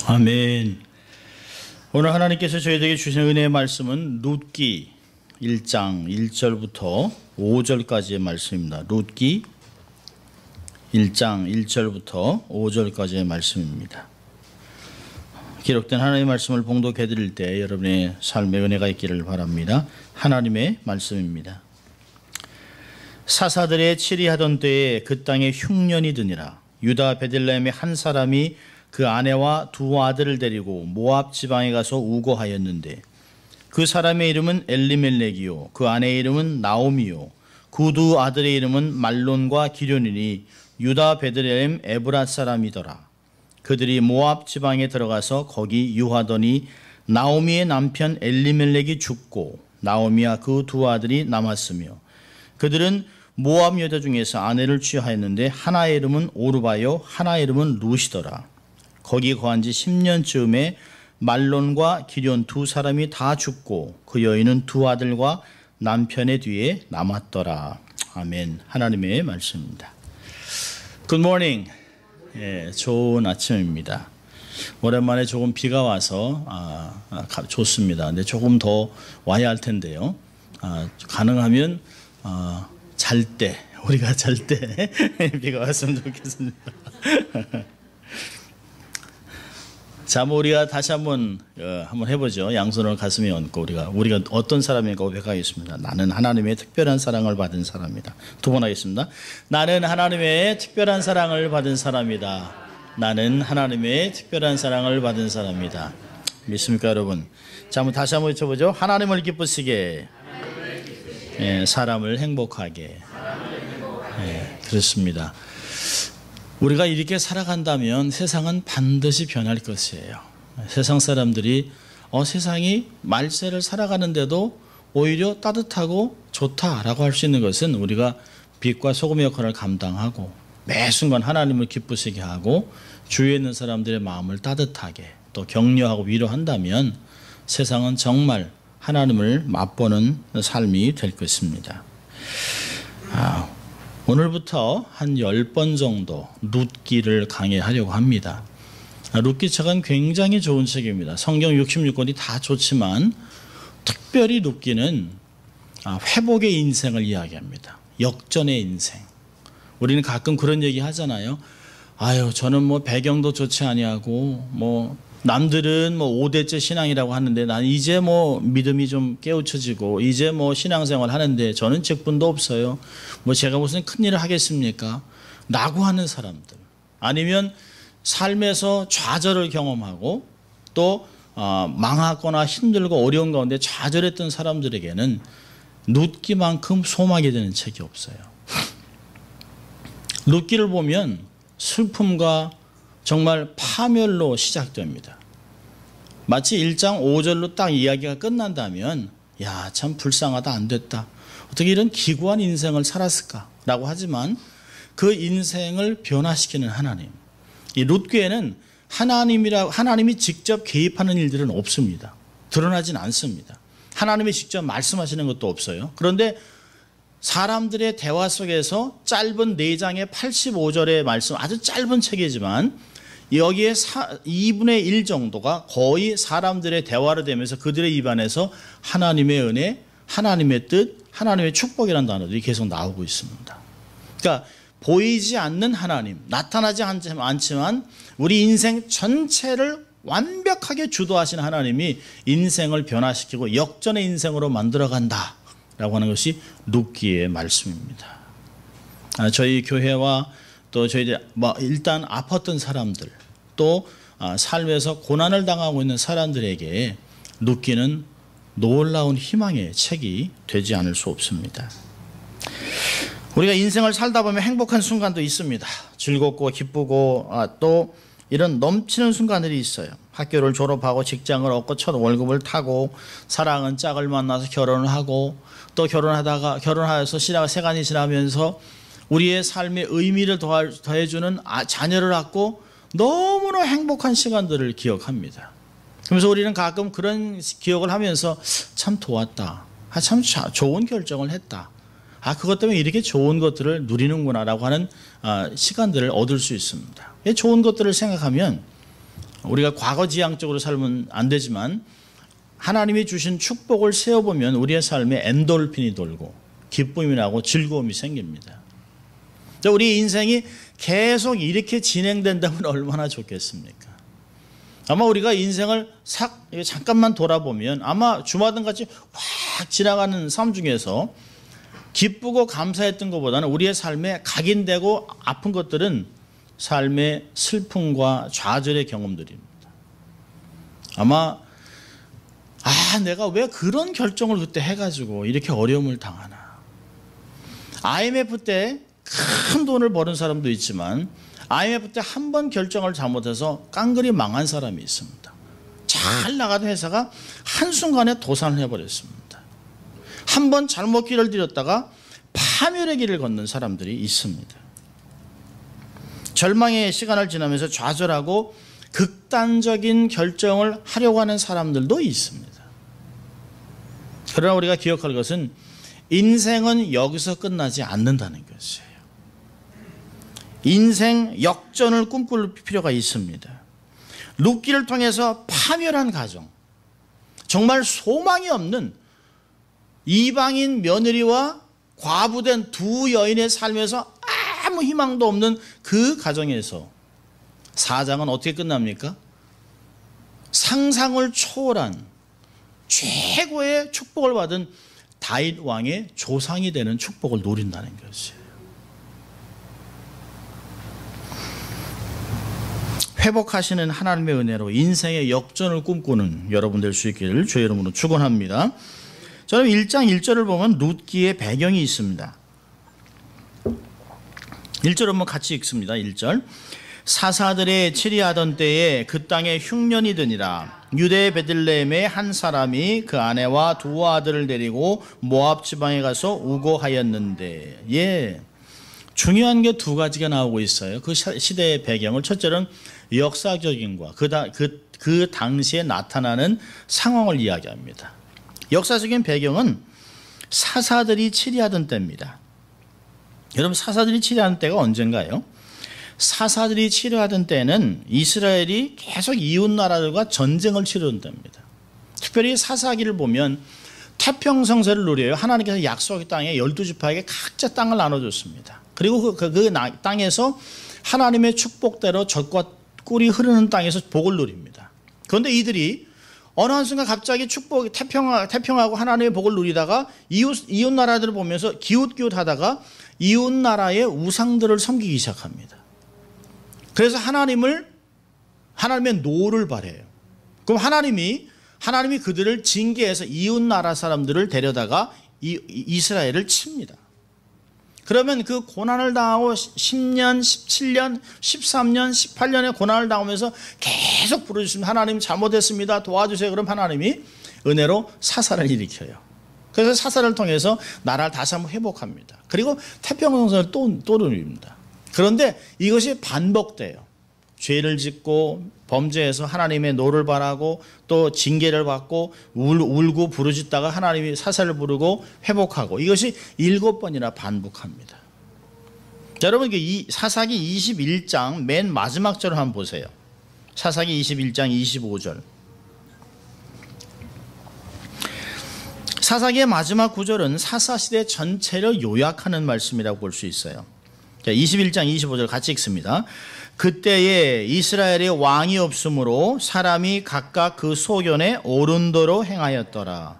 아멘. 오늘 하나님께서 저희에게 주신 은혜의 말씀은 룻기 1장 1절부터 5절까지의 말씀입니다. 룻기 1장 1절부터 5절까지의 말씀입니다. 기록된 하나님의 말씀을 봉독해 드릴 때 여러분의 삶에 은혜가 있기를 바랍니다. 하나님의 말씀입니다. 사사들의 치리하던 때에 그 땅에 흉년이 드니라. 유다 베들레헴의 한 사람이 그 아내와 두 아들을 데리고 모압 지방에 가서 우거하였는데 그 사람의 이름은 엘리멜렉이요 그 아내의 이름은 나오미요 그 두 아들의 이름은 말론과 기련이니 유다 베들레헴 에브랏 사람이더라. 그들이 모압 지방에 들어가서 거기 유하더니 나오미의 남편 엘리멜렉이 죽고 나오미와 그 두 아들이 남았으며 그들은 모압 여자 중에서 아내를 취하였는데 하나의 이름은 오르바요 하나의 이름은 룻이더라. 거기 거한 지 10년쯤에 말론과 기련 두 사람이 다 죽고 그 여인은 두 아들과 남편의 뒤에 남았더라. 아멘. 하나님의 말씀입니다. Good morning. 예, 좋은 아침입니다. 오랜만에 조금 비가 와서 좋습니다. 근데 조금 더 와야 할 텐데요. 가능하면 잘 때, 우리가 잘 때 비가 왔으면 좋겠습니다. 자, 우리가 다시 한번 해보죠. 양손을 가슴에 얹고 우리가 어떤 사람인가 고백하겠습니다. 나는 하나님의 특별한 사랑을 받은 사람이다. 두 번 하겠습니다. 나는 하나님의 특별한 사랑을 받은 사람이다. 나는 하나님의 특별한 사랑을 받은 사람이다. 믿습니까, 여러분? 자, 한번 다시 한번 외쳐보죠. 하나님을 기쁘시게, 사람을 행복하게. 그렇습니다. 우리가 이렇게 살아간다면 세상은 반드시 변할 것이에요. 세상 사람들이 세상이 말세를 살아가는데도 오히려 따뜻하고 좋다라고 할 수 있는 것은 우리가 빛과 소금의 역할을 감당하고 매 순간 하나님을 기쁘시게 하고 주위에 있는 사람들의 마음을 따뜻하게 또 격려하고 위로한다면 세상은 정말 하나님을 맛보는 삶이 될 것입니다. 오늘부터 한 10번 정도 룻기를 강의하려고 합니다. 룻기 책은 굉장히 좋은 책입니다. 성경 66권이 다 좋지만 특별히 룻기는 회복의 인생을 이야기합니다. 역전의 인생. 우리는 가끔 그런 얘기 하잖아요. 저는 배경도 좋지 아니하고 남들은 5대째 신앙이라고 하는데 난 이제 믿음이 좀 깨우쳐지고 이제 신앙생활 하는데 저는 직분도 없어요. 제가 무슨 큰일을 하겠습니까? 라고 하는 사람들. 아니면 삶에서 좌절을 경험하고 또 망하거나 힘들고 어려운 가운데 좌절했던 사람들에게는 룻기만큼 소망이 되는 책이 없어요. 룻기를 보면 슬픔과 정말 파멸로 시작됩니다. 마치 1장 5절로 딱 이야기가 끝난다면 참 불쌍하다, 안 됐다. 어떻게 이런 기구한 인생을 살았을까라고 하지만 그 인생을 변화시키는 하나님. 이 룻기에는 하나님이 직접 개입하는 일들은 없습니다. 드러나진 않습니다. 하나님이 직접 말씀하시는 것도 없어요. 그런데 사람들의 대화 속에서 짧은 4장의 85절의 말씀, 아주 짧은 책이지만 여기에 2분의 1 정도가 거의 사람들의 대화로 되면서 그들의 입안에서 하나님의 은혜, 하나님의 뜻, 하나님의 축복이라는 단어들이 계속 나오고 있습니다. 그러니까 보이지 않는 하나님, 나타나지 않지만 우리 인생 전체를 완벽하게 주도하신 하나님이 인생을 변화시키고 역전의 인생으로 만들어간다 라고 하는 것이 룻기의 말씀입니다. 저희 교회와 또 저희들 일단 아팠던 사람들 또 삶에서 고난을 당하고 있는 사람들에게 룻기는 놀라운 희망의 책이 되지 않을 수 없습니다. 우리가 인생을 살다 보면 행복한 순간도 있습니다. 즐겁고 기쁘고 또 이런 넘치는 순간들이 있어요. 학교를 졸업하고 직장을 얻고 첫 월급을 타고 사랑하는 짝을 만나서 결혼을 하고 또 결혼하여서 시간이 지나면서 우리의 삶에 의미를 더해주는 자녀를 낳고 너무나 행복한 시간들을 기억합니다. 그래서 우리는 가끔 그런 기억을 하면서 참 도왔다. 참 좋은 결정을 했다. 그것 때문에 이렇게 좋은 것들을 누리는구나 라고 하는 시간들을 얻을 수 있습니다. 좋은 것들을 생각하면 우리가 과거지향적으로 살면 안 되지만 하나님이 주신 축복을 세어보면 우리의 삶에 엔돌핀이 돌고 기쁨이 나고 즐거움이 생깁니다. 우리 인생이 계속 이렇게 진행된다면 얼마나 좋겠습니까? 아마 우리가 인생을 잠깐만 돌아보면 아마 주마등같이 확 지나가는 삶 중에서 기쁘고 감사했던 것보다는 우리의 삶에 각인되고 아픈 것들은 삶의 슬픔과 좌절의 경험들입니다. 아마 내가 왜 그런 결정을 그때 해가지고 이렇게 어려움을 당하나. IMF 때 큰 돈을 버는 사람도 있지만 IMF 때 한 번 결정을 잘못해서 깡그리 망한 사람이 있습니다. 잘 나가던 회사가 한순간에 도산을 해버렸습니다. 한 번 잘못 길을 들였다가 파멸의 길을 걷는 사람들이 있습니다. 절망의 시간을 지나면서 좌절하고 극단적인 결정을 하려고 하는 사람들도 있습니다. 그러나 우리가 기억할 것은 인생은 여기서 끝나지 않는다는 것이에요. 인생 역전을 꿈꿀 필요가 있습니다. 룻기를 통해서 파멸한 가정, 정말 소망이 없는 이방인 며느리와 과부된 두 여인의 삶에서 아무 희망도 없는 그 가정에서 사장은 어떻게 끝납니까? 상상을 초월한 최고의 축복을 받은 다윗 왕의 조상이 되는 축복을 누린다는 것이에요. 회복하시는 하나님의 은혜로 인생의 역전을 꿈꾸는 여러분 될 수 있기를 주의 이름으로 축원합니다. 저는 1장 1절을 보면 룻기의 배경이 있습니다. 1절 한번 같이 읽습니다. 1절. 사사들의 치리하던 때에 그 땅에 흉년이 드니라. 유대 베들레헴의 한 사람이 그 아내와 두 아들을 데리고 모압 지방에 가서 우거하였는데, 중요한 게 두 가지가 나오고 있어요. 그 시대의 배경을. 첫째는 역사적인 것, 그 당시에 나타나는 상황을 이야기합니다. 역사적인 배경은 사사들이 치리하던 때입니다. 여러분, 사사들이 치리하던 때가 언젠가요? 사사들이 치리하던 때는 이스라엘이 계속 이웃 나라들과 전쟁을 치르던 때입니다. 특별히 사사기를 보면 태평성세를 누려요. 하나님께서 약속의 땅에 12지파에게 각자 땅을 나눠줬습니다. 그리고 그 땅에서 하나님의 축복대로 젖과 꿀이 흐르는 땅에서 복을 누립니다. 그런데 이들이 어느 한순간 갑자기 태평하고 하나님의 복을 누리다가 이웃 나라들을 보면서 기웃기웃하다가 이웃 나라의 우상들을 섬기기 시작합니다. 그래서 하나님의 노를 바래요. 그럼 하나님이 그들을 징계해서 이웃 나라 사람들을 데려다가 이스라엘을 칩니다. 그러면 그 고난을 당하고 10년, 17년, 13년, 18년의 고난을 당하면서 계속 부르짖습니다. 하나님 잘못했습니다. 도와주세요. 그럼 하나님이 은혜로 사사를 일으켜요. 그래서 사사를 통해서 나라를 다시 한번 회복합니다. 그리고 태평성세를 또 누립니다. 그런데 이것이 반복돼요. 죄를 짓고 범죄해서 하나님의 노를 바라고 또 징계를 받고 울고 부르짖다가 하나님이 사사를 부르고 회복하고, 이것이 7번이나 반복합니다. 자, 여러분, 이 사사기 21장 맨 마지막 절을 한번 보세요. 사사기 21장 25절. 사사기의 마지막 구절은 사사시대 전체를 요약하는 말씀이라고 볼 수 있어요. 자, 21장 25절 같이 읽습니다. 그때에 이스라엘의 왕이 없으므로 사람이 각각 그 소견에 옳은 대로 행하였더라.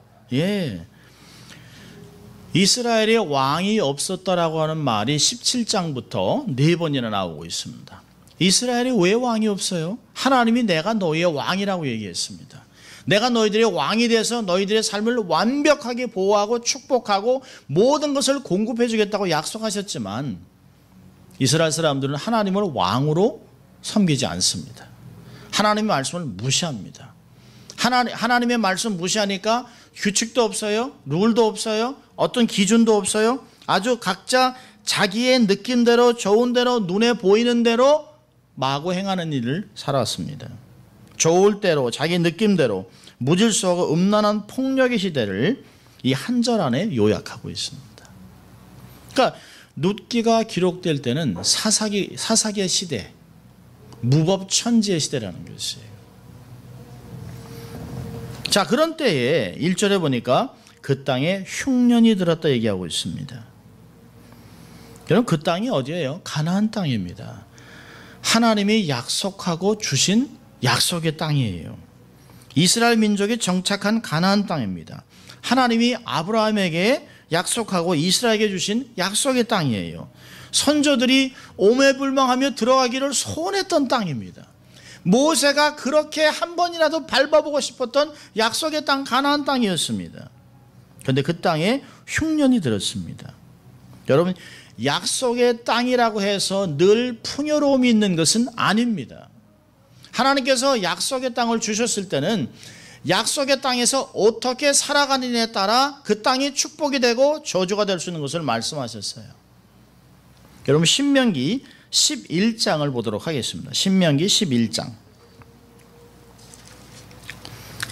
이스라엘의 왕이 없었더라고 하는 말이 17장부터 4번이나 나오고 있습니다. 이스라엘이 왜 왕이 없어요? 하나님이 내가 너희의 왕이라고 얘기했습니다. 내가 너희들의 왕이 돼서 너희들의 삶을 완벽하게 보호하고 축복하고 모든 것을 공급해 주겠다고 약속하셨지만 이스라엘 사람들은 하나님을 왕으로 섬기지 않습니다. 하나님의 말씀을 무시합니다. 하나님의 말씀 무시하니까 규칙도 없어요. 룰도 없어요. 어떤 기준도 없어요. 아주 각자 자기의 느낌대로 좋은 대로 눈에 보이는 대로 마구 행하는 일을 살아왔습니다. 좋을 대로 자기 느낌대로 무질서하고 음란한 폭력의 시대를 이 한 절 안에 요약하고 있습니다. 그러니까 룻기가 기록될 때는 사사기의 시대, 무법천지의 시대라는 것이에요. 자, 그런 때에 1절에 보니까 그 땅에 흉년이 들었다 얘기하고 있습니다. 여러분, 그 땅이 어디예요? 가나안 땅입니다. 하나님이 약속하고 주신 약속의 땅이에요. 이스라엘 민족이 정착한 가나안 땅입니다. 하나님이 아브라함에게 약속하고 이스라엘에게 주신 약속의 땅이에요. 선조들이 오매불망하며 들어가기를 소원했던 땅입니다. 모세가 그렇게 한 번이라도 밟아보고 싶었던 약속의 땅 가나안 땅이었습니다. 그런데 그 땅에 흉년이 들었습니다. 여러분, 약속의 땅이라고 해서 늘 풍요로움이 있는 것은 아닙니다. 하나님께서 약속의 땅을 주셨을 때는 약속의 땅에서 어떻게 살아가느냐에 따라 그 땅이 축복이 되고 저주가 될 수 있는 것을 말씀하셨어요. 여러분, 신명기 11장을 보도록 하겠습니다. 신명기 11장.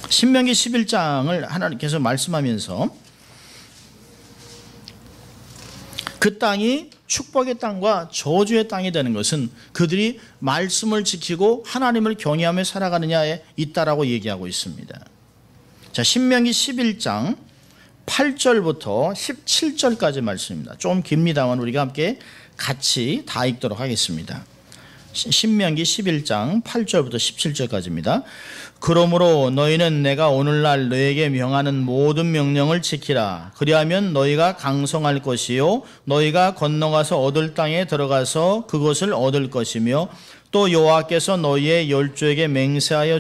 신명기 11장을 하나님께서 말씀하면서 그 땅이 축복의 땅과 저주의 땅이 되는 것은 그들이 말씀을 지키고 하나님을 경외하며 살아가느냐에 있다라고 얘기하고 있습니다. 자, 신명기 11장 8절부터 17절까지 말씀입니다. 좀 깁니다만 우리가 함께 같이 다 읽도록 하겠습니다. 신명기 11장 8절부터 17절까지입니다. 그러므로 너희는 내가 오늘날 너에게 명하는 모든 명령을 지키라. 그리하면 너희가 강성할 것이요 너희가 건너가서 얻을 땅에 들어가서 그것을 얻을 것이며 또 여호와께서 너희의 열조에게 맹세하여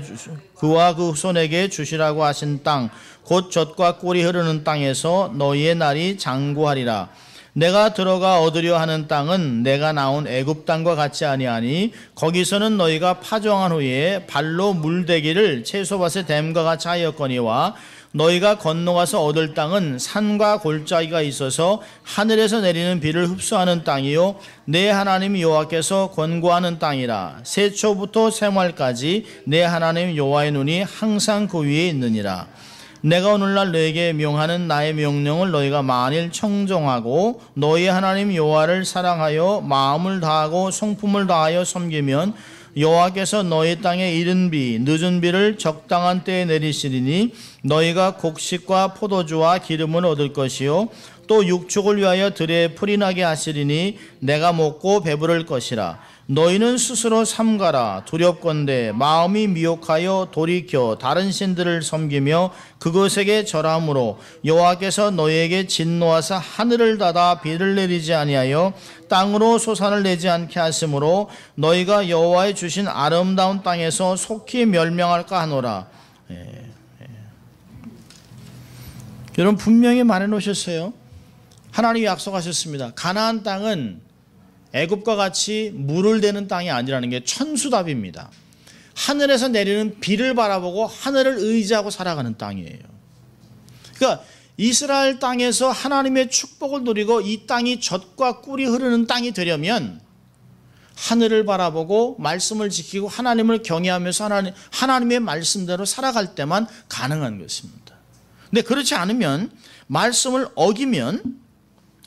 그와 그 후손에게 주시라고 하신 땅 곧 젖과 꿀이 흐르는 땅에서 너희의 날이 장구하리라. 내가 들어가 얻으려 하는 땅은 내가 나온 애굽 땅과 같지 아니하니 거기서는 너희가 파종한 후에 발로 물대기를 채소밭에 댐과 같이 하였거니와 너희가 건너가서 얻을 땅은 산과 골짜기가 있어서 하늘에서 내리는 비를 흡수하는 땅이요 내 하나님 여호와께서 권고하는 땅이라. 세초부터 세말까지 내 하나님 여호와의 눈이 항상 그 위에 있느니라. 내가 오늘날 너에게 명하는 나의 명령을 너희가 만일 청종하고 너희 하나님 여호와를 사랑하여 마음을 다하고 성품을 다하여 섬기면 여호와께서 너희 땅에 이른 비 늦은 비를 적당한 때에 내리시리니 너희가 곡식과 포도주와 기름을 얻을 것이요 또 육축을 위하여 들에 풀이 나게 하시리니 내가 먹고 배부를 것이라. 너희는 스스로 삼가라. 두렵건대 마음이 미혹하여 돌이켜 다른 신들을 섬기며 그것에게 절함으로 여호와께서 너희에게 진노하사 하늘을 닫아 비를 내리지 아니하여 땅으로 소산을 내지 않게 하심으로 너희가 여호와의 주신 아름다운 땅에서 속히 멸명할까 하노라. 여러분, 분명히 말해 놓으셨어요. 하나님이 약속하셨습니다. 가나안 땅은 애굽과 같이 물을 대는 땅이 아니라는 게 천수답입니다. 하늘에서 내리는 비를 바라보고 하늘을 의지하고 살아가는 땅이에요. 그러니까 이스라엘 땅에서 하나님의 축복을 누리고 이 땅이 젖과 꿀이 흐르는 땅이 되려면 하늘을 바라보고 말씀을 지키고 하나님을 경외하면서 하나님의 말씀대로 살아갈 때만 가능한 것입니다. 근데 그렇지 않으면, 말씀을 어기면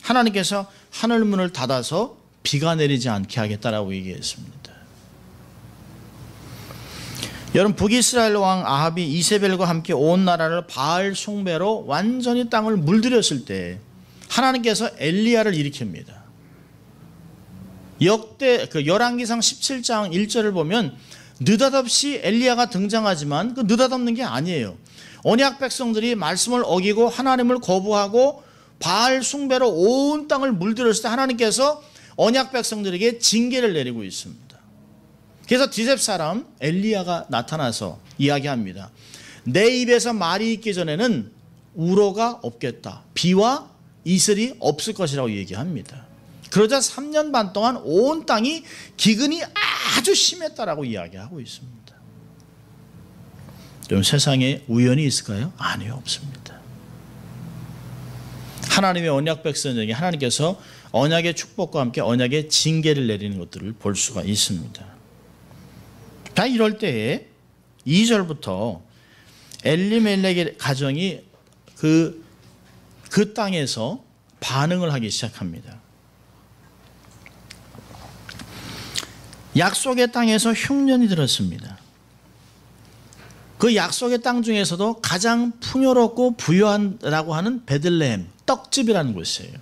하나님께서 하늘문을 닫아서 비가 내리지 않게 하겠다라고 얘기했습니다. 여러분, 북이스라엘 왕 아합이 이세벨과 함께 온 나라를 바알 숭배로 완전히 땅을 물들였을 때 하나님께서 엘리야를 일으킵니다. 역대 열왕기상 17장 1절을 보면 느닷없이 엘리야가 등장하지만 그 느닷없는 게 아니에요. 언약 백성들이 말씀을 어기고 하나님을 거부하고 바알 숭배로 온 땅을 물들였을 때 하나님께서 언약 백성들에게 징계를 내리고 있습니다. 그래서 디셉 사람 엘리야가 나타나서 이야기합니다. 내 입에서 말이 있기 전에는 우로가 없겠다. 비와 이슬이 없을 것이라고 얘기합니다. 그러자 3년 반 동안 온 땅이 기근이 아주 심했다라고 이야기하고 있습니다. 좀 세상에 우연이 있을까요? 아니요, 없습니다. 하나님의 언약 백성에게 하나님께서 언약의 축복과 함께 언약의 징계를 내리는 것들을 볼 수가 있습니다. 다 이럴 때에 2절부터 엘리멜렉의 가정이 그 땅에서 반응을 하기 시작합니다. 약속의 땅에서 흉년이 들었습니다. 그 약속의 땅 중에서도 가장 풍요롭고 부유한라고 하는 베들레헴, 떡집이라는 곳이에요.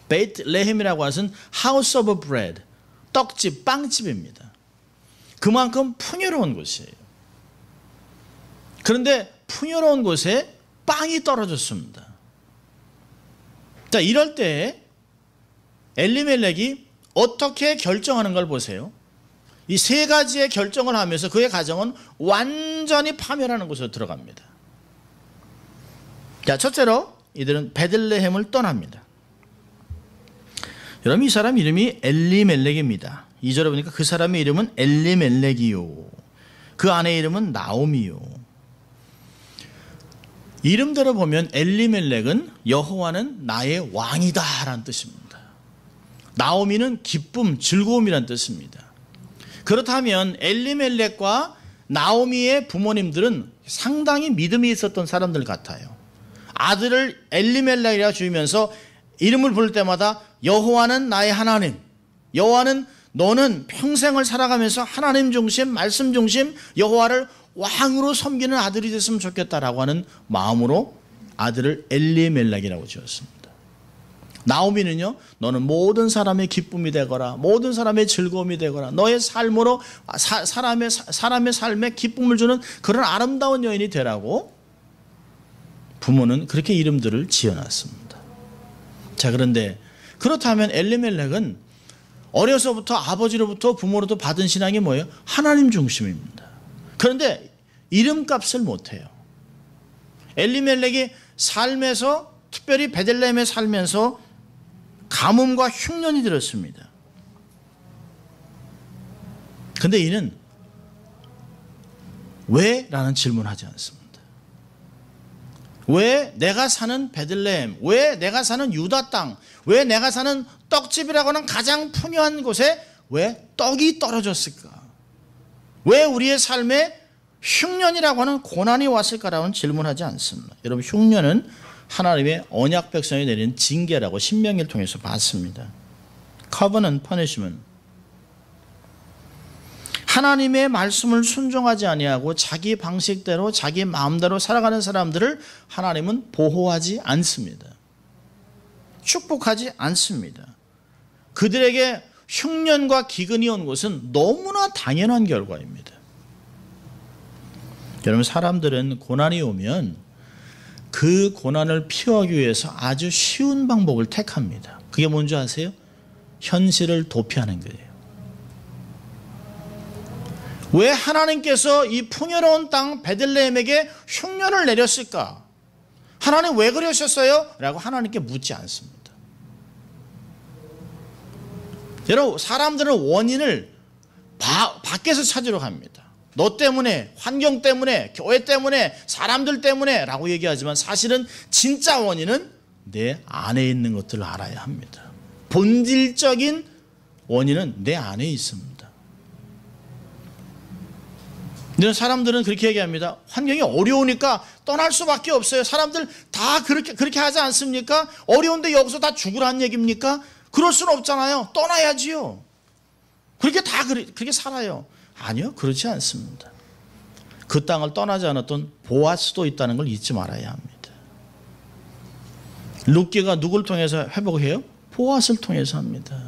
베들레헴이라고 하는 House of Bread, 떡집, 빵집입니다. 그만큼 풍요로운 곳이에요. 그런데 풍요로운 곳에 빵이 떨어졌습니다. 자, 이럴 때 엘리멜렉이 어떻게 결정하는 걸 보세요. 이 세 가지의 결정을 하면서 그의 가정은 완전히 파멸하는 곳으로 들어갑니다. 자, 첫째로 이들은 베들레헴을 떠납니다. 여러분, 이 사람 이름이 엘리멜렉입니다. 2절에 보니까 그 사람의 이름은 엘리멜렉이요, 그 아내의 이름은 나오미요. 이름대로 보면 엘리멜렉은 여호와는 나의 왕이다 라는 뜻입니다. 나오미는 기쁨, 즐거움이라는 뜻입니다. 그렇다면 엘리멜렉과 나오미의 부모님들은 상당히 믿음이 있었던 사람들 같아요. 아들을 엘리멜렉이라 주면서 이름을 부를 때마다 여호와는 나의 하나님, 여호와는 너는 평생을 살아가면서 하나님 중심, 말씀 중심, 여호와를 왕으로 섬기는 아들이 됐으면 좋겠다라고 하는 마음으로 아들을 엘리멜렉이라고 지었습니다. 나오미는요, 너는 모든 사람의 기쁨이 되거라, 모든 사람의 즐거움이 되거라, 너의 삶으로 사람의 삶에 기쁨을 주는 그런 아름다운 여인이 되라고 부모는 그렇게 이름들을 지어놨습니다. 자, 그런데 그렇다면 엘리멜렉은 어려서부터 아버지로부터 부모로부터 받은 신앙이 뭐예요? 하나님 중심입니다. 그런데 이름값을 못해요. 엘리멜렉이 삶에서, 특별히 베들레헴에 살면서 가뭄과 흉년이 들었습니다. 그런데 이는 왜? 라는 질문을 하지 않습니다. 왜 내가 사는 베들레헴, 왜 내가 사는 유다 땅, 왜 내가 사는 떡집이라고 하는 가장 풍요한 곳에 왜 떡이 떨어졌을까? 왜 우리의 삶에 흉년이라고 하는 고난이 왔을까라는 질문하지 않습니다. 여러분, 흉년은 하나님의 언약 백성에 내리는 징계라고 신명기를 통해서 봤습니다. Covenant punishment. 하나님의 말씀을 순종하지 아니하고 자기 방식대로 자기 마음대로 살아가는 사람들을 하나님은 보호하지 않습니다. 축복하지 않습니다. 그들에게 흉년과 기근이 온 것은 너무나 당연한 결과입니다. 여러분, 사람들은 고난이 오면 그 고난을 피하기 위해서 아주 쉬운 방법을 택합니다. 그게 뭔지 아세요? 현실을 도피하는 거예요. 왜 하나님께서 이 풍요로운 땅 베들레헴에게 흉년을 내렸을까? 하나님 왜 그러셨어요? 라고 하나님께 묻지 않습니다. 여러분, 사람들은 원인을 밖에서 찾으러 갑니다. 너 때문에, 환경 때문에, 교회 때문에, 사람들 때문에 라고 얘기하지만 사실은 진짜 원인은 내 안에 있는 것들을 알아야 합니다. 본질적인 원인은 내 안에 있습니다. 근데 사람들은 그렇게 얘기합니다. 환경이 어려우니까 떠날 수밖에 없어요. 사람들 다 그렇게 하지 않습니까? 어려운데 여기서 다 죽으라는 얘기입니까? 그럴 수는 없잖아요. 떠나야지요. 그렇게 살아요. 아니요, 그렇지 않습니다. 그 땅을 떠나지 않았던 보아스도 있다는 걸 잊지 말아야 합니다. 룻기가 누굴 통해서 회복해요? 보아스를 통해서 합니다.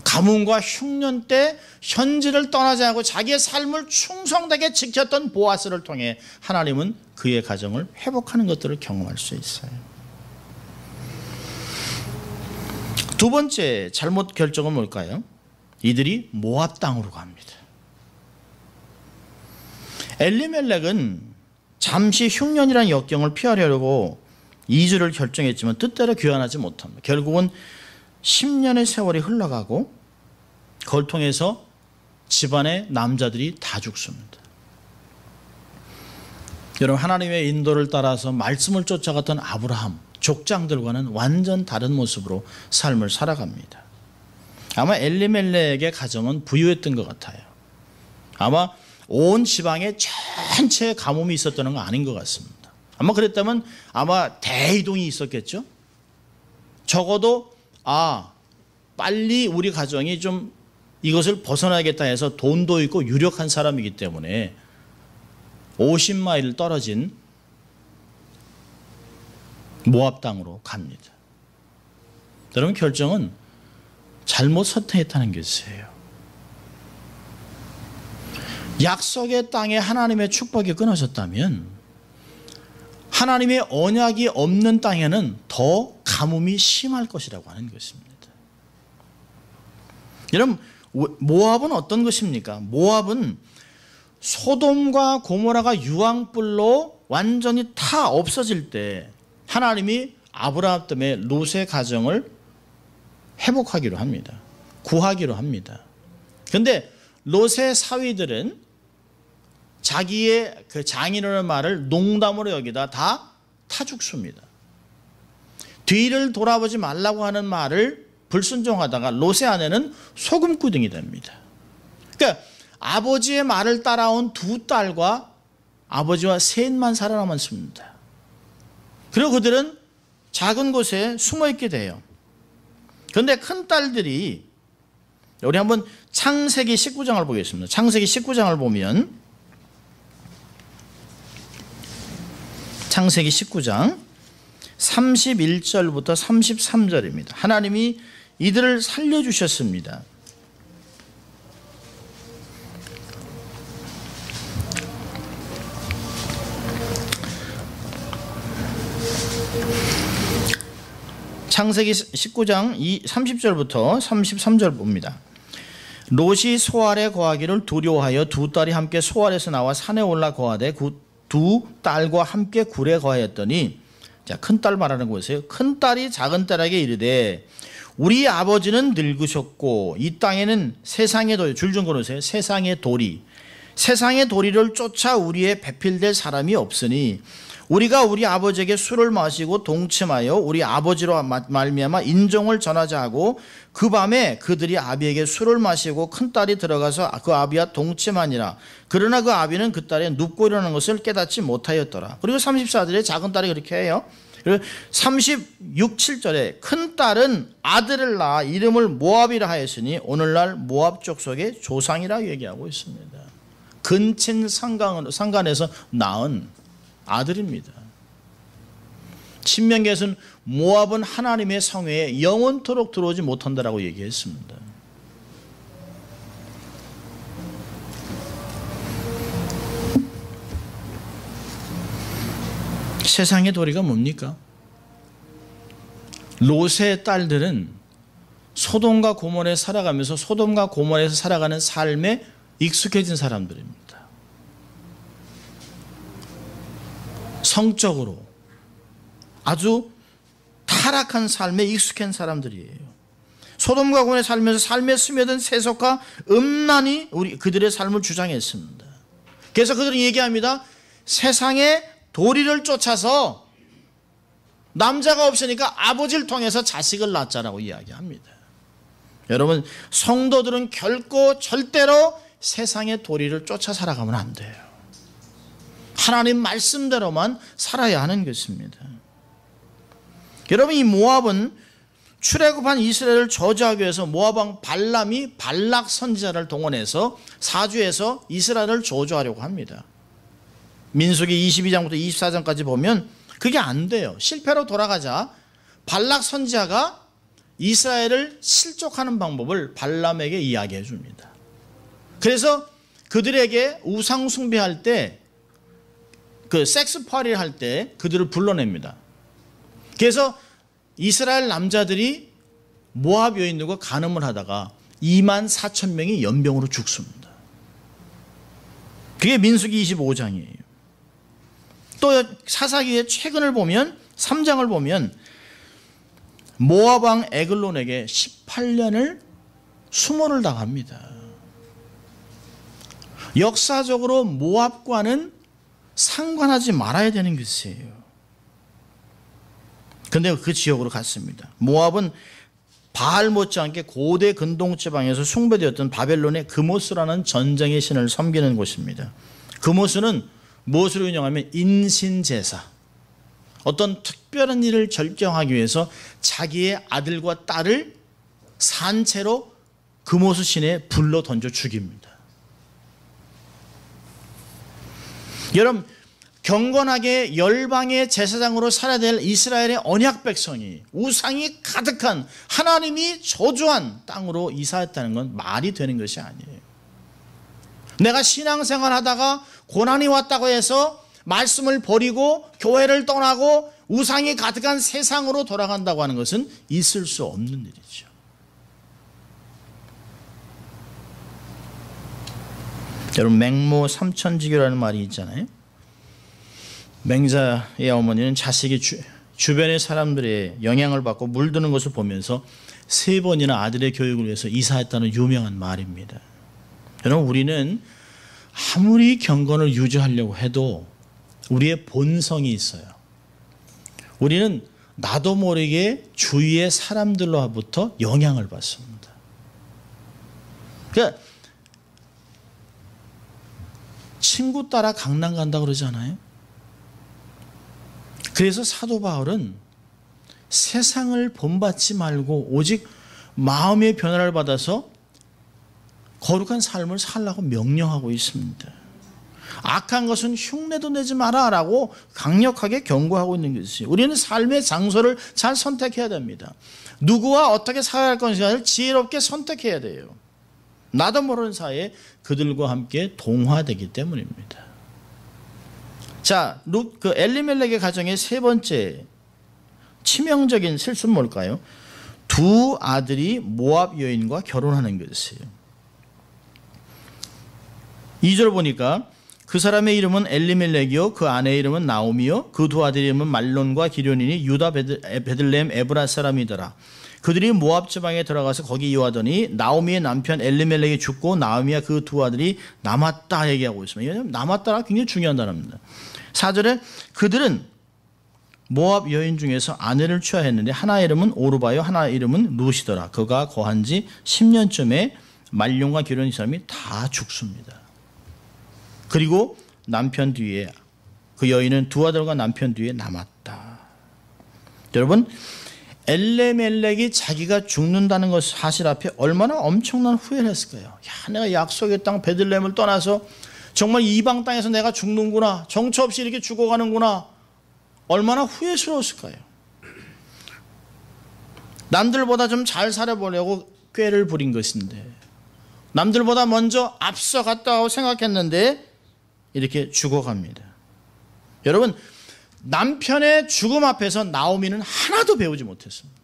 가뭄과 흉년 때 현지를 떠나지 않고 자기의 삶을 충성되게 지켰던 보아스를 통해 하나님은 그의 가정을 회복하는 것들을 경험할 수 있어요. 두 번째 잘못 결정은 뭘까요? 이들이 모압 땅으로 갑니다. 엘리멜렉은 잠시 흉년이라는 역경을 피하려고 이주를 결정했지만 뜻대로 귀환하지 못합니다. 결국은 10년의 세월이 흘러가고 그걸 통해서 집안의 남자들이 다 죽습니다. 여러분, 하나님의 인도를 따라서 말씀을 쫓아갔던 아브라함, 족장들과는 완전 다른 모습으로 삶을 살아갑니다. 아마 엘리멜렉의 가정은 부유했던 것 같아요. 아마 온 지방에 전체에 가뭄이 있었다는 건 아닌 것 같습니다. 아마 그랬다면 아마 대이동이 있었겠죠. 적어도 빨리 우리 가정이 좀 이것을 벗어나겠다 해서 돈도 있고 유력한 사람이기 때문에 50마일 떨어진 모압 땅으로 갑니다. 여러분, 결정은 잘못 선택했다는 것이에요. 약속의 땅에 하나님의 축복이 끊어졌다면 하나님의 언약이 없는 땅에는 더 가뭄이 심할 것이라고 하는 것입니다. 여러분, 모압은 어떤 것입니까? 모압은 소돔과 고모라가 유황불로 완전히 다 없어질 때 하나님이 아브라함 때문에 롯의 가정을 회복하기로 합니다. 구하기로 합니다. 그런데 롯의 사위들은 자기의 그 장인어른의 말을 농담으로 여기다 다 타죽습니다. 뒤를 돌아보지 말라고 하는 말을 불순종하다가 롯의 아내는 소금구덩이 됩니다. 그러니까 아버지의 말을 따라온 두 딸과 아버지와 셋만 살아남았습니다. 그리고 그들은 작은 곳에 숨어있게 돼요. 그런데 큰 딸들이, 우리 한번 창세기 19장을 보겠습니다. 창세기 19장을 보면, 창세기 19장 31절부터 33절입니다. 하나님이 이들을 살려주셨습니다. 창세기 19장 30절부터 33절 봅니다. 롯이 소알에 거하기를 두려워하여 두 딸이 함께 소알에서 나와 산에 올라 거하되 그 두 딸과 함께 굴에 거하였더니, 자, 큰딸 말하는 것이에요. 큰딸이 작은 딸에게 이르되 우리 아버지는 늙으셨고 이 땅에는 세상의 돌이, 줄 좀 걸으세요. 세상의 도리를 쫓아 우리의 배필될 사람이 없으니 우리가 우리 아버지에게 술을 마시고 동침하여 우리 아버지로 말미암아 인종을 전하자 하고 그 밤에 그들이 아비에게 술을 마시고 큰딸이 들어가서 그 아비와 동침하니라. 그러나 그 아비는 그 딸이 눕고 일어나는 것을 깨닫지 못하였더라. 그리고 34절에 작은 딸이 그렇게 해요. 그리고 36, 7절에 큰딸은 아들을 낳아 이름을 모압이라 하였으니 오늘날 모압 족속의 조상이라 얘기하고 있습니다. 근친 상간에서 낳은 아들입니다. 신명기에서는 모압은 하나님의 성회에 영원토록 들어오지 못한다라고 얘기했습니다. 세상의 도리가 뭡니까? 롯의 딸들은 소돔과 고모라에 살아가면서 소돔과 고모라에서 살아가는 삶에 익숙해진 사람들입니다. 성적으로 아주 타락한 삶에 익숙한 사람들이에요. 소돔과 고모라에 살면서 삶에 스며든 세속과 음란이 그들의 삶을 주장했습니다. 그래서 그들은 얘기합니다. 세상의 도리를 쫓아서 남자가 없으니까 아버지를 통해서 자식을 낳자라고 이야기합니다. 여러분, 성도들은 결코 절대로 세상의 도리를 쫓아 살아가면 안 돼요. 하나님 말씀대로만 살아야 하는 것입니다. 여러분, 이 모압은 출애굽한 이스라엘을 저주하기 위해서 모압 왕 발람이 발락 선지자를 동원해서 사주에서 이스라엘을 저주하려고 합니다. 민수기 22장부터 24장까지 보면 그게 안 돼요. 실패로 돌아가자 발락 선지자가 이스라엘을 실족하는 방법을 발람에게 이야기해 줍니다. 그래서 그들에게 우상 숭배할 때, 그 섹스 파티를 할 때 그들을 불러냅니다. 그래서 이스라엘 남자들이 모압 여인들과 간음을 하다가 24,000명이 연병으로 죽습니다. 그게 민수기 25장이에요. 또 사사기의 최근을 보면 3장을 보면 모압 왕 에글론에게 18년을 수모를 당합니다. 역사적으로 모압과는 상관하지 말아야 되는 것이에요. 그런데 그 지역으로 갔습니다. 모압은 바알 못지않게 고대 근동지방에서 숭배되었던 바벨론의 그모스라는 전쟁의 신을 섬기는 곳입니다. 그모스는 무엇으로 인용하면 인신제사, 어떤 특별한 일을 결정하기 위해서 자기의 아들과 딸을 산채로 그모스 신에 불러 던져 죽입니다. 여러분, 경건하게 열방의 제사장으로 살아야 될 이스라엘의 언약 백성이 우상이 가득한 하나님이 저주한 땅으로 이사했다는 건 말이 되는 것이 아니에요. 내가 신앙생활 하다가 고난이 왔다고 해서 말씀을 버리고 교회를 떠나고 우상이 가득한 세상으로 돌아간다고 하는 것은 있을 수 없는 일이죠. 여러분, 맹모 삼천지교라는 말이 있잖아요. 맹자의 어머니는 자식이 주변의 사람들의 영향을 받고 물드는 것을 보면서 3번이나 아들의 교육을 위해서 이사했다는 유명한 말입니다. 여러분, 우리는 아무리 경건을 유지하려고 해도 우리의 본성이 있어요. 우리는 나도 모르게 주위의 사람들로부터 영향을 받습니다. 그러니까 친구 따라 강남 간다고 그러잖아요. 그래서 사도 바울은 세상을 본받지 말고 오직 마음의 변화를 받아서 거룩한 삶을 살라고 명령하고 있습니다. 악한 것은 흉내도 내지 마라 라고 강력하게 경고하고 있는 것이죠. 우리는 삶의 장소를 잘 선택해야 됩니다. 누구와 어떻게 살아야 할 것인가를 지혜롭게 선택해야 돼요. 나도 모르는 사이에 그들과 함께 동화되기 때문입니다. 자, 엘리멜렉의 가정의 3번째 치명적인 실수는 뭘까요? 2 아들이 모압 여인과 결혼하는 것이에요. 2절 보니까 그 사람의 이름은 엘리멜렉이요 그 아내의 이름은 나오미요 그 2 아들의 이름은 말론과 기련이니 유다 베들레헴 에브라 사람이더라. 그들이 모압 지방에 들어가서 거기 이와더니 나오미의 남편 엘리멜렉이 죽고 나오미와 그 2 아들이 남았다 얘기하고 있습니다. 남았다가 굉장히 중요한 단어입니다. 4절에 그들은 모압 여인 중에서 아내를 취하였는데 하나의 이름은 오르바요 하나의 이름은 룻이더라. 그가 거한 지 10년쯤에 말론과 기련이 사람이 다 죽습니다. 그리고 남편 뒤에 그 여인은 2 아들과 남편 뒤에 남았다. 여러분, 엘레멜렉이 자기가 죽는다는 것 사실 앞에 얼마나 엄청난 후회를 했을까요? 야, 내가 약속의 땅 베들레헴을 떠나서 정말 이방 땅에서 내가 죽는구나. 정처 없이 이렇게 죽어가는구나. 얼마나 후회스러웠을까요? 남들보다 좀 잘 살아보려고 꾀를 부린 것인데 남들보다 먼저 앞서갔다고 생각했는데 이렇게 죽어갑니다. 여러분, 남편의 죽음 앞에서 나오미는 하나도 배우지 못했습니다.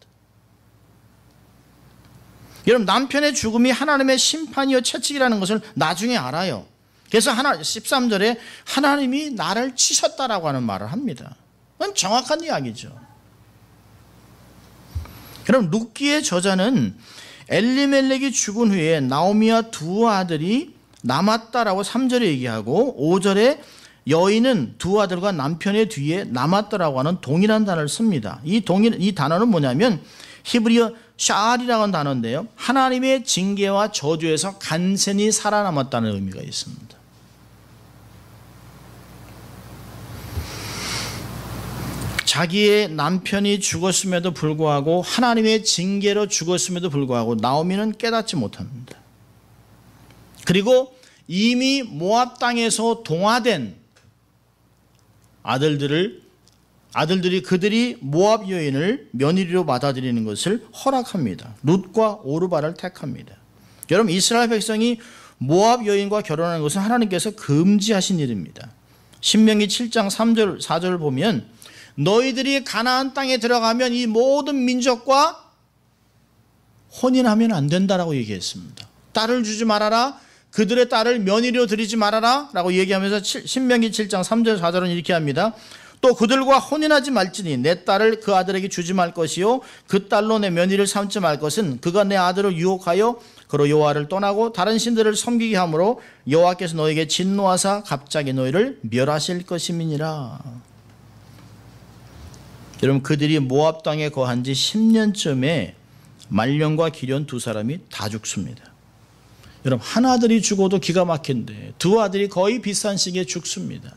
여러분, 남편의 죽음이 하나님의 심판이요 채찍이라는 것을 나중에 알아요. 그래서 13절에 하나님이 나를 치셨다라고 하는 말을 합니다. 그건 정확한 이야기죠. 여러분, 룻기의 저자는 엘리멜렉이 죽은 후에 나오미와 2 아들이 남았다라고 3절에 얘기하고 5절에 여인은 2 아들과 남편의 뒤에 남았다라고 하는 동일한 단어를 씁니다. 이 단어는 뭐냐면 히브리어 샤알이라고 하는 단어인데요. 하나님의 징계와 저주에서 간센히 살아남았다는 의미가 있습니다. 자기의 남편이 죽었음에도 불구하고 하나님의 징계로 죽었음에도 불구하고 나오미는 깨닫지 못합니다. 그리고 이미 모압 땅에서 동화된 아들들이 그들이 모압 여인을 며느리로 받아들이는 것을 허락합니다. 룻과 오르바를 택합니다. 여러분, 이스라엘 백성이 모압 여인과 결혼하는 것은 하나님께서 금지하신 일입니다. 신명기 7장 3절 4절을 보면 너희들이 가나안 땅에 들어가면 이 모든 민족과 혼인하면 안 된다라고 얘기했습니다. 딸을 주지 말아라. 그들의 딸을 며느리로 드리지 말아라 라고 얘기하면서 신명기 7장 3절 4절은 이렇게 합니다. 또 그들과 혼인하지 말지니 내 딸을 그 아들에게 주지 말 것이요 그 딸로 내 며느리를 삼지 말 것은 그가 내 아들을 유혹하여 그로 여호와를 떠나고 다른 신들을 섬기게 하므로 여호와께서 너에게 진노하사 갑자기 너희를 멸하실 것임이니라. 여러분, 그들이 모압 땅에 거한 지 10년쯤에 말론과 기련 2 사람이 다 죽습니다. 여러분, 한 아들이 죽어도 기가 막힌데 2 아들이 거의 비슷한 시기에 죽습니다.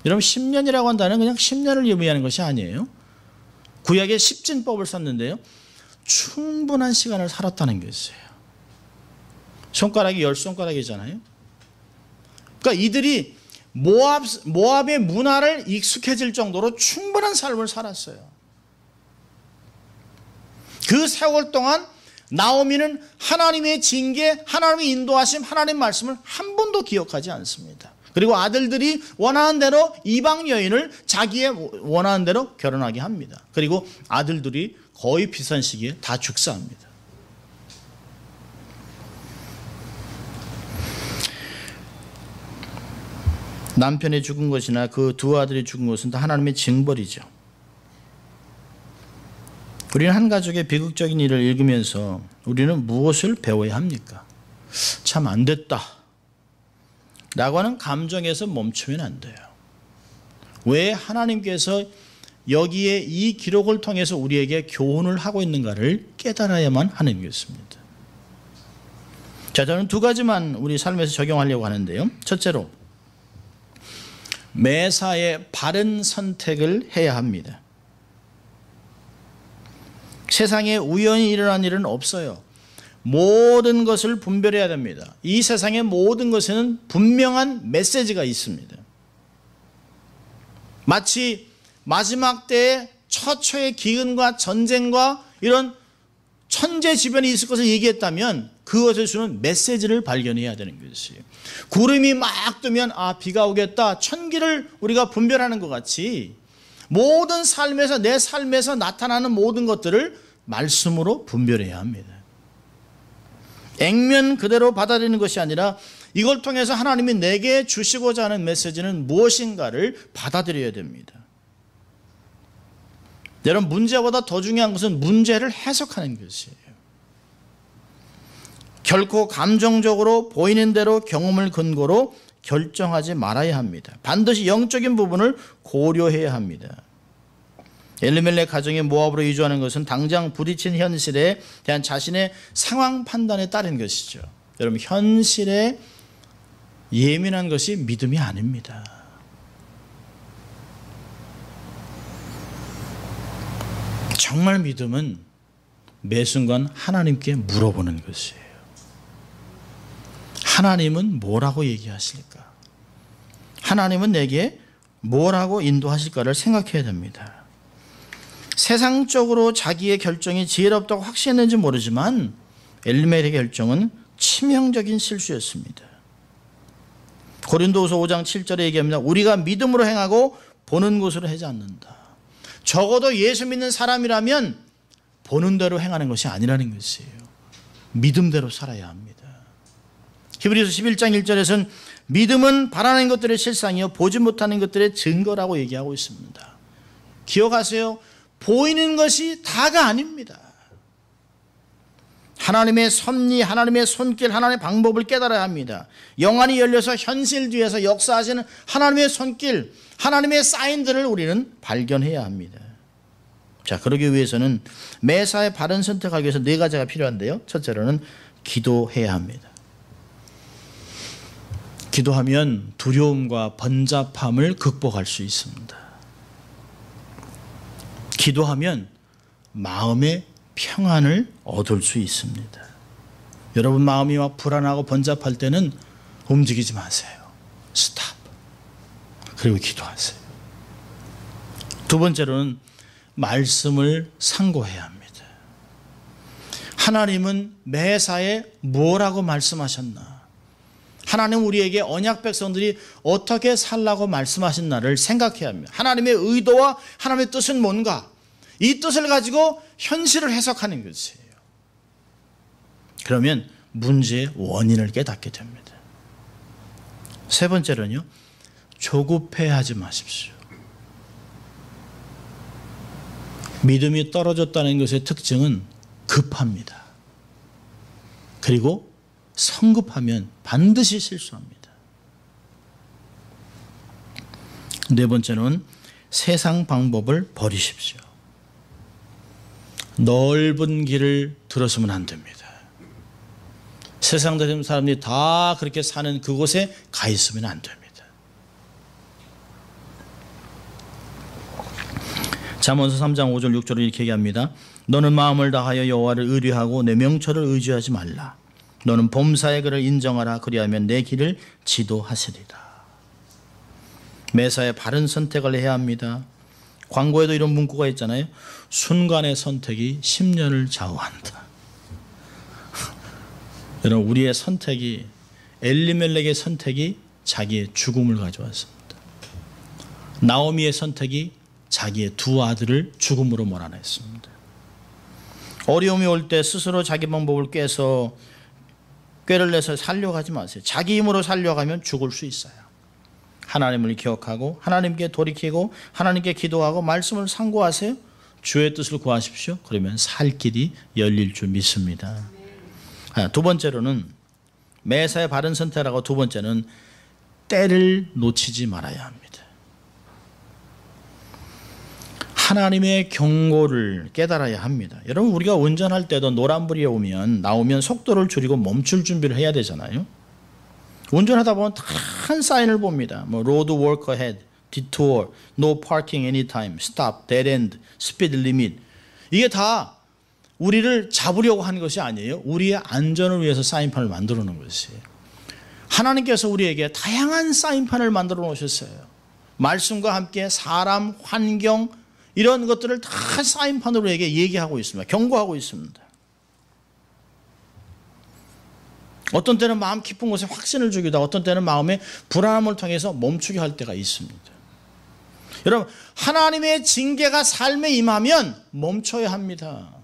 여러분, 10년이라고 한다는 그냥 10년을 의미하는 것이 아니에요. 구약의 십진법을 썼는데요. 충분한 시간을 살았다는 것이에요. 손가락이 10손가락이잖아요. 그러니까 이들이 모압의 문화를 익숙해질 정도로 충분한 삶을 살았어요. 그 세월 동안 나오미는 하나님의 징계, 하나님의 인도하심, 하나님의 말씀을 한 번도 기억하지 않습니다. 그리고 아들들이 원하는 대로 이방 여인을 자기의 원하는 대로 결혼하게 합니다. 그리고 아들들이 거의 비슷한 시기에 다 죽사합니다. 남편이 죽은 것이나 그 두 아들이 죽은 것은 다 하나님의 징벌이죠. 우리는 한 가족의 비극적인 일을 읽으면서 우리는 무엇을 배워야 합니까? 참 안 됐다 라고 하는 감정에서 멈추면 안 돼요. 왜 하나님께서 여기에 이 기록을 통해서 우리에게 교훈을 하고 있는가를 깨달아야만 하는 것입니다. 자, 저는 두 가지만 우리 삶에서 적용하려고 하는데요. 첫째로, 매사에 바른 선택을 해야 합니다. 세상에 우연히 일어난 일은 없어요. 모든 것을 분별해야 됩니다. 이 세상의 모든 것에는 분명한 메시지가 있습니다. 마치 마지막 때의 처처의 기근과 전쟁과 이런 천재지변이 있을 것을 얘기했다면 그것을 주는 메시지를 발견해야 되는 것이에요. 구름이 막 뜨면 비가 오겠다, 천기를 우리가 분별하는 것 같이 모든 삶에서, 내 삶에서 나타나는 모든 것들을 말씀으로 분별해야 합니다. 액면 그대로 받아들이는 것이 아니라 이걸 통해서 하나님이 내게 주시고자 하는 메시지는 무엇인가를 받아들여야 됩니다. 여러분, 문제보다 더 중요한 것은 문제를 해석하는 것이에요. 결코 감정적으로 보이는 대로 경험을 근거로 결정하지 말아야 합니다. 반드시 영적인 부분을 고려해야 합니다. 엘리멜렉 가정이 모압으로 이주하는 것은 당장 부딪힌 현실에 대한 자신의 상황 판단에 따른 것이죠. 여러분, 현실에 예민한 것이 믿음이 아닙니다. 정말 믿음은 매 순간 하나님께 물어보는 것이에요. 하나님은 뭐라고 얘기하실까? 하나님은 내게 뭐라고 인도하실까를 생각해야 됩니다. 세상적으로 자기의 결정이 지혜롭다고 확신했는지 모르지만 엘리멜렉의 결정은 치명적인 실수였습니다. 고린도후서 5장 7절에 얘기합니다. 우리가 믿음으로 행하고 보는 것으로 하지 않는다. 적어도 예수 믿는 사람이라면 보는 대로 행하는 것이 아니라는 것이에요. 믿음대로 살아야 합니다. 히브리서 11장 1절에서는 믿음은 바라는 것들의 실상이요 보지 못하는 것들의 증거라고 얘기하고 있습니다. 기억하세요. 보이는 것이 다가 아닙니다. 하나님의 섭리, 하나님의 손길, 하나님의 방법을 깨달아야 합니다. 영안이 열려서 현실 뒤에서 역사하시는 하나님의 손길, 하나님의 사인들을 우리는 발견해야 합니다. 자, 그러기 위해서는 매사에 바른 선택하기 위해서 네 가지가 필요한데요. 첫째로는 기도해야 합니다. 기도하면 두려움과 번잡함을 극복할 수 있습니다. 기도하면 마음의 평안을 얻을 수 있습니다. 여러분, 마음이 막 불안하고 번잡할 때는 움직이지 마세요. 스탑. 그리고 기도하세요. 두 번째로는 말씀을 상고해야 합니다. 하나님은 매사에 뭐라고 말씀하셨나? 하나님 우리에게 언약 백성들이 어떻게 살라고 말씀하셨나를 생각해야 합니다. 하나님의 의도와 하나님의 뜻은 뭔가? 이 뜻을 가지고 현실을 해석하는 것이에요. 그러면 문제의 원인을 깨닫게 됩니다. 세 번째로는요, 조급해하지 마십시오. 믿음이 떨어졌다는 것의 특징은 급합니다. 그리고 성급하면 반드시 실수합니다. 네 번째는 세상 방법을 버리십시오. 넓은 길을 들어서면 안 됩니다. 세상 사람들이 다 그렇게 사는 그곳에 가 있으면 안 됩니다. 잠언서 3장 5절 6절을 이렇게 얘기합니다. 너는 마음을 다하여 여호와를 의뢰하고 내 명철을 의지하지 말라. 너는 범사의 그를 인정하라. 그리하면 내 길을 지도하시리라. 매사에 바른 선택을 해야 합니다. 광고에도 이런 문구가 있잖아요. 순간의 선택이 10년을 좌우한다. 여러분, 우리의 선택이, 엘리멜렉의 선택이 자기의 죽음을 가져왔습니다. 나오미의 선택이 자기의 두 아들을 죽음으로 몰아냈습니다. 어려움이 올 때 스스로 자기 방법을 꾀를 내서 살려가지 마세요. 자기 힘으로 살려가면 죽을 수 있어요. 하나님을 기억하고 하나님께 돌이키고 하나님께 기도하고 말씀을 상고하세요. 주의 뜻을 구하십시오. 그러면 살 길이 열릴 줄 믿습니다. 두 번째로는 매사에 바른 선택하고, 두 번째는 때를 놓치지 말아야 합니다. 하나님의 경고를 깨달아야 합니다. 여러분, 우리가 운전할 때도 노란불이 나오면 속도를 줄이고 멈출 준비를 해야 되잖아요. 운전하다 보면 큰 사인을 봅니다. road work ahead, detour, no parking anytime, stop, dead end, speed limit. 이게 다 우리를 잡으려고 하는 것이 아니에요. 우리의 안전을 위해서 사인판을 만들어 놓은 것이에요. 하나님께서 우리에게 다양한 사인판을 만들어 놓으셨어요. 말씀과 함께 사람, 환경, 이런 것들을 다 사인판으로 우리에게 얘기하고 있습니다. 경고하고 있습니다. 어떤 때는 마음 깊은 곳에 확신을 주기도 하고, 어떤 때는 마음의 불안함을 통해서 멈추게 할 때가 있습니다. 여러분, 하나님의 징계가 삶에 임하면 멈춰야 합니다.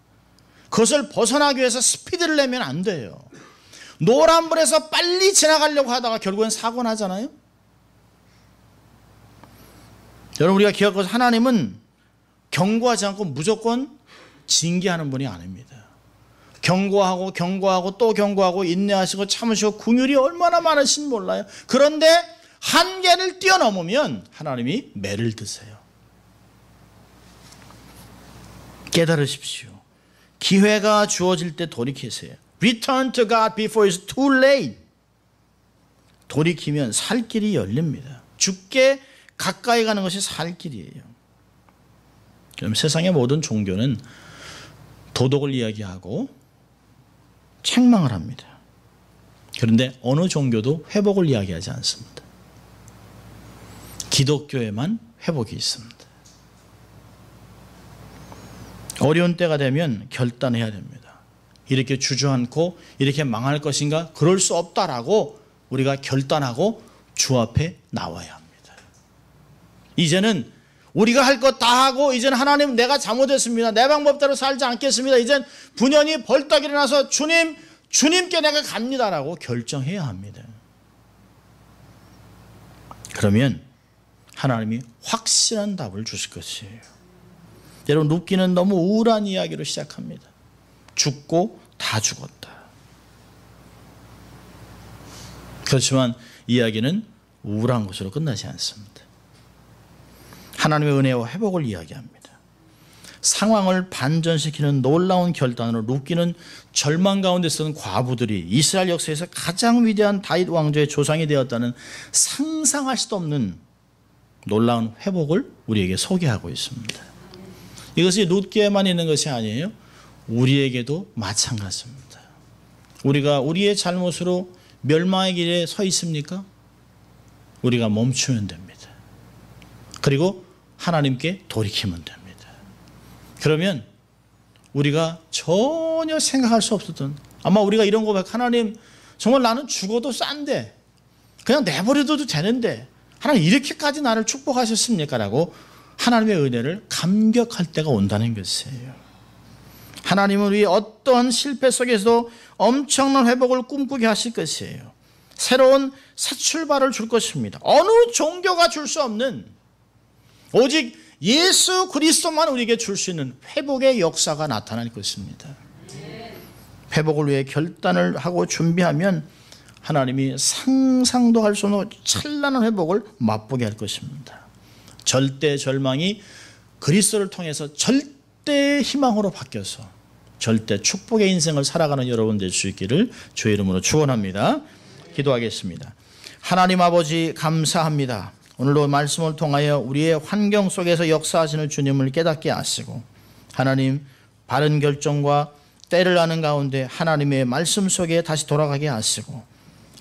그것을 벗어나기 위해서 스피드를 내면 안 돼요. 노란불에서 빨리 지나가려고 하다가 결국엔 사고 나잖아요. 여러분, 우리가 기억하고, 하나님은 경고하지 않고 무조건 징계하는 분이 아닙니다. 경고하고 또 경고하고 인내하시고 참으시고 긍휼이 얼마나 많으신지 몰라요. 그런데 한계를 뛰어넘으면 하나님이 매를 드세요. 깨달으십시오. 기회가 주어질 때 돌이키세요. Return to God before it's too late. 돌이키면 살 길이 열립니다. 죽게 가까이 가는 것이 살 길이에요. 그럼 세상의 모든 종교는 도덕을 이야기하고 책망을 합니다. 그런데 어느 종교도 회복을 이야기하지 않습니다. 기독교에만 회복이 있습니다. 어려운 때가 되면 결단해야 됩니다. 이렇게 주저앉고 이렇게 망할 것인가? 그럴 수 없다라고 우리가 결단하고 주 앞에 나와야 합니다. 이제는 우리가 할 것 다 하고, 이제는 하나님, 내가 잘못했습니다. 내 방법대로 살지 않겠습니다. 이젠 분연히 벌떡 일어나서 주님께 내가 갑니다라고 결정해야 합니다. 그러면 하나님이 확실한 답을 주실 것이에요. 여러분, 룻기는 너무 우울한 이야기로 시작합니다. 죽고 다 죽었다. 그렇지만 이야기는 우울한 것으로 끝나지 않습니다. 하나님의 은혜와 회복을 이야기합니다. 상황을 반전시키는 놀라운 결단으로 룻기는 절망 가운데 있었던 과부들이 이스라엘 역사에서 가장 위대한 다윗 왕조의 조상이 되었다는 상상할 수도 없는 놀라운 회복을 우리에게 소개하고 있습니다. 이것이 룻기에만 있는 것이 아니에요. 우리에게도 마찬가지입니다. 우리가 우리의 잘못으로 멸망의 길에 서 있습니까? 우리가 멈추면 됩니다. 그리고 하나님께 돌이키면 됩니다. 그러면 우리가 전혀 생각할 수 없었던, 아마 우리가 이런 고백, 하나님 정말 나는 죽어도 싼데 그냥 내버려둬도 되는데 하나님 이렇게까지 나를 축복하셨습니까? 라고 하나님의 은혜를 감격할 때가 온다는 것이에요. 하나님은 우리 어떠한 실패 속에서도 엄청난 회복을 꿈꾸게 하실 것이에요. 새로운 새 출발을 줄 것입니다. 어느 종교가 줄 수 없는, 오직 예수 그리스도만 우리에게 줄 수 있는 회복의 역사가 나타날 것입니다. 회복을 위해 결단을 하고 준비하면 하나님이 상상도 할 수 없는 찬란한 회복을 맛보게 할 것입니다. 절대 절망이 그리스도를 통해서 절대 희망으로 바뀌어서 절대 축복의 인생을 살아가는 여러분 될 수 있기를 주의 이름으로 축원합니다. 기도하겠습니다. 하나님 아버지, 감사합니다. 오늘도 말씀을 통하여 우리의 환경 속에서 역사하시는 주님을 깨닫게 하시고, 하나님 바른 결정과 때를 아는 가운데 하나님의 말씀 속에 다시 돌아가게 하시고,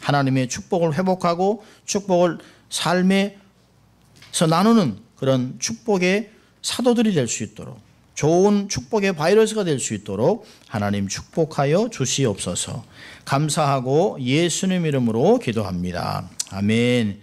하나님의 축복을 회복하고 축복을 삶의 그래서 나누는 그런 축복의 사도들이 될 수 있도록, 좋은 축복의 바이러스가 될 수 있도록 하나님 축복하여 주시옵소서. 감사하고 예수님 이름으로 기도합니다. 아멘.